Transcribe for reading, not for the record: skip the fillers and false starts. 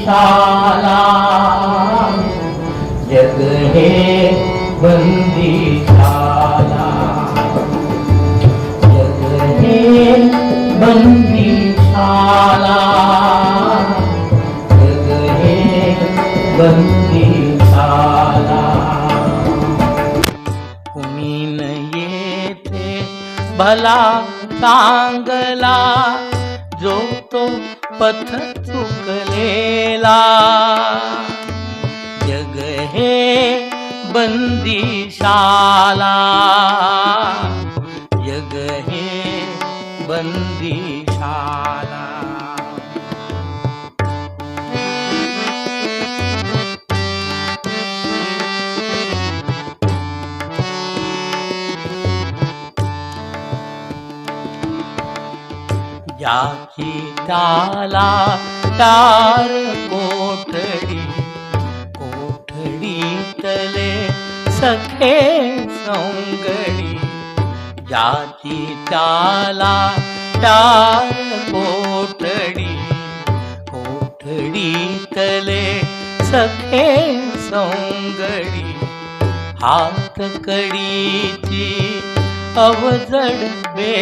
बंदीशाला जग हे बंदीशाला जग हे बंदीशाला जग हे बंदीशाला कुणी न येथे भला चांगला जो तो पथ चुकलेला जग हे बंदीशाला जग हे बंदीशाला ज्याची त्याला तार कोठडी कोठडीतले सखे सौंगडी ज्याची त्याला तार कोठडी कोठडीतले सखे सौंगडी हात कडीची अवजड बे